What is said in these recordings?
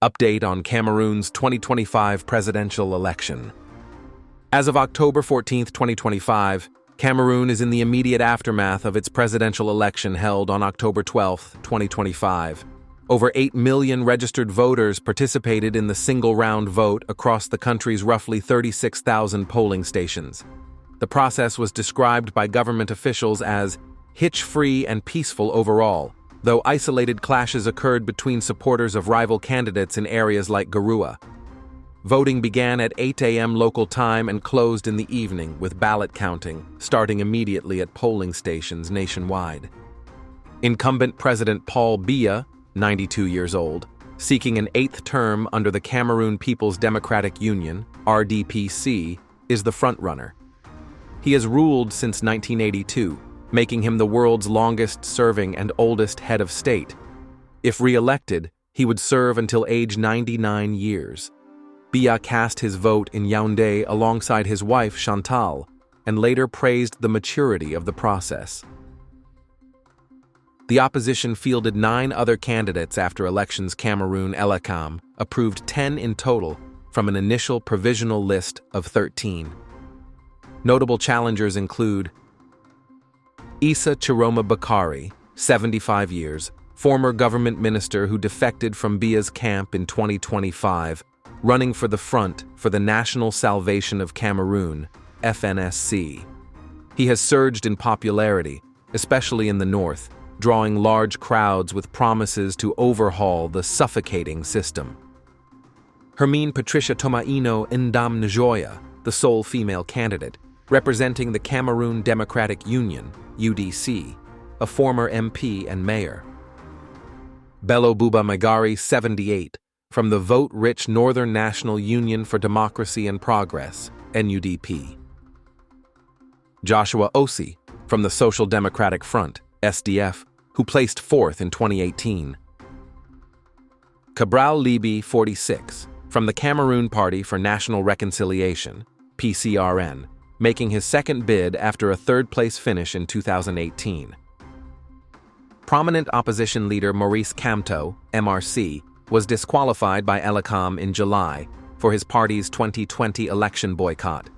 Update on Cameroon's 2025 presidential election. As of October 14, 2025, Cameroon is in the immediate aftermath of its presidential election held on October 12, 2025. Over 8 million registered voters participated in the single-round vote across the country's roughly 36,000 polling stations. The process was described by government officials as hitch-free and peaceful overall, though isolated clashes occurred between supporters of rival candidates in areas like Garoua. Voting began at 8 a.m. local time and closed in the evening, with ballot counting starting immediately at polling stations nationwide. Incumbent President Paul Biya, 92 years old, seeking an 8th term under the Cameroon People's Democratic Union, RDPC, is the frontrunner. He has ruled since 1982, making him the world's longest-serving and oldest head of state. If re-elected, he would serve until age 99 years. Biya cast his vote in Yaoundé alongside his wife Chantal, and later praised the maturity of the process. The opposition fielded 9 other candidates after elections. Cameroon approved 10 in total from an initial provisional list of 13. Notable challengers include Issa Chiroma Bakari, 75 years, former government minister who defected from Biya's camp in 2025, running for the Front for the National Salvation of Cameroon, FNSC. He has surged in popularity, especially in the north, drawing large crowds with promises to overhaul the suffocating system. Hermine Patricia Tomaino Ndam Njoya, the sole female candidate, representing the Cameroon Democratic Union, UDC, a former MP and mayor. Bello Buba Magari, 78, from the vote-rich Northern National Union for Democracy and Progress, NUDP. Joshua Osi, from the Social Democratic Front, SDF, who placed 4th in 2018. Cabral Libi, 46, from the Cameroon Party for National Reconciliation, PCRN, making his second bid after a third-place finish in 2018. Prominent opposition leader Maurice Kamto, MRC, was disqualified by Elecom in July for his party's 2020 election boycott,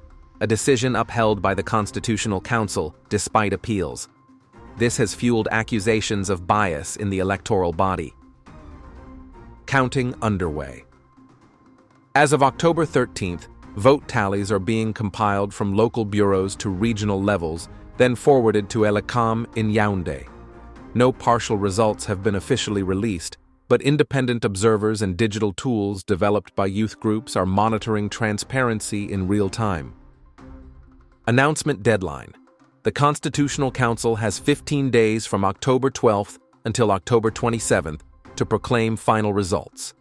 a decision upheld by the Constitutional Council despite appeals. This has fueled accusations of bias in the electoral body. Counting underway. As of October 13th, vote tallies are being compiled from local bureaus to regional levels, then forwarded to Elecom in Yaoundé. No partial results have been officially released, but independent observers and digital tools developed by youth groups are monitoring transparency in real time. Announcement deadline. The Constitutional Council has 15 days from October 12th until October 27th to proclaim final results.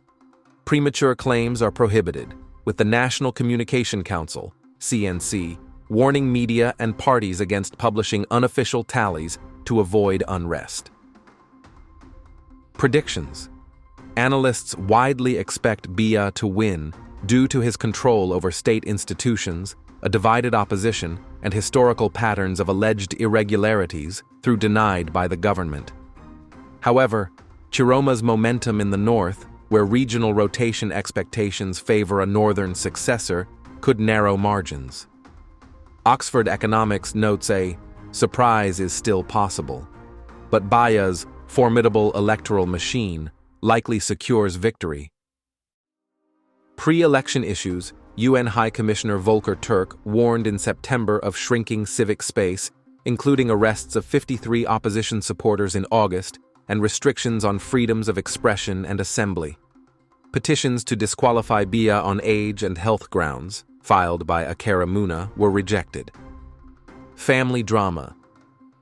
Premature claims are prohibited, with the National Communication Council, CNC, warning media and parties against publishing unofficial tallies to avoid unrest. Predictions. Analysts widely expect Biya to win due to his control over state institutions, a divided opposition, and historical patterns of alleged irregularities through denied by the government. However, Chiroma's momentum in the north, where regional rotation expectations favor a northern successor, could narrow margins. Oxford Economics notes a surprise is still possible, but Biya's formidable electoral machine likely secures victory. Pre-election issues. UN High Commissioner Volker Turk warned in September of shrinking civic space, including arrests of 53 opposition supporters in August and restrictions on freedoms of expression and assembly. Petitions to disqualify Biya on age and health grounds, filed by Akera Muna, were rejected. Family drama.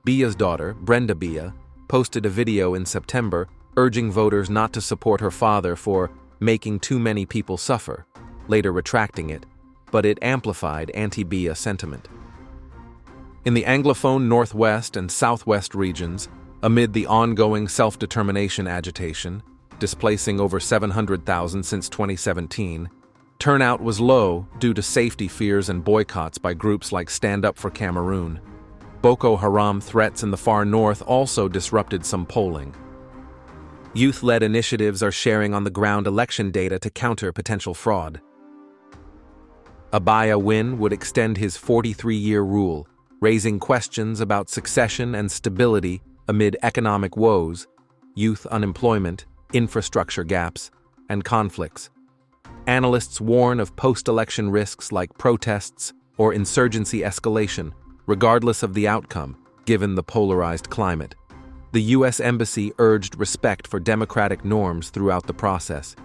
Biya's daughter, Brenda Biya, posted a video in September urging voters not to support her father for making too many people suffer, later retracting it, but it amplified anti-Biya sentiment. In the Anglophone Northwest and Southwest regions, amid the ongoing self-determination agitation, displacing over 700,000 since 2017, turnout was low due to safety fears and boycotts by groups like Stand Up for Cameroon. Boko Haram threats in the far north also disrupted some polling. Youth-led initiatives are sharing on-the-ground election data to counter potential fraud. A Biya win would extend his 43-year rule, raising questions about succession and stability amid economic woes, youth unemployment, infrastructure gaps, and conflicts. Analysts warn of post-election risks like protests or insurgency escalation, regardless of the outcome, given the polarized climate. The U.S. Embassy urged respect for democratic norms throughout the process,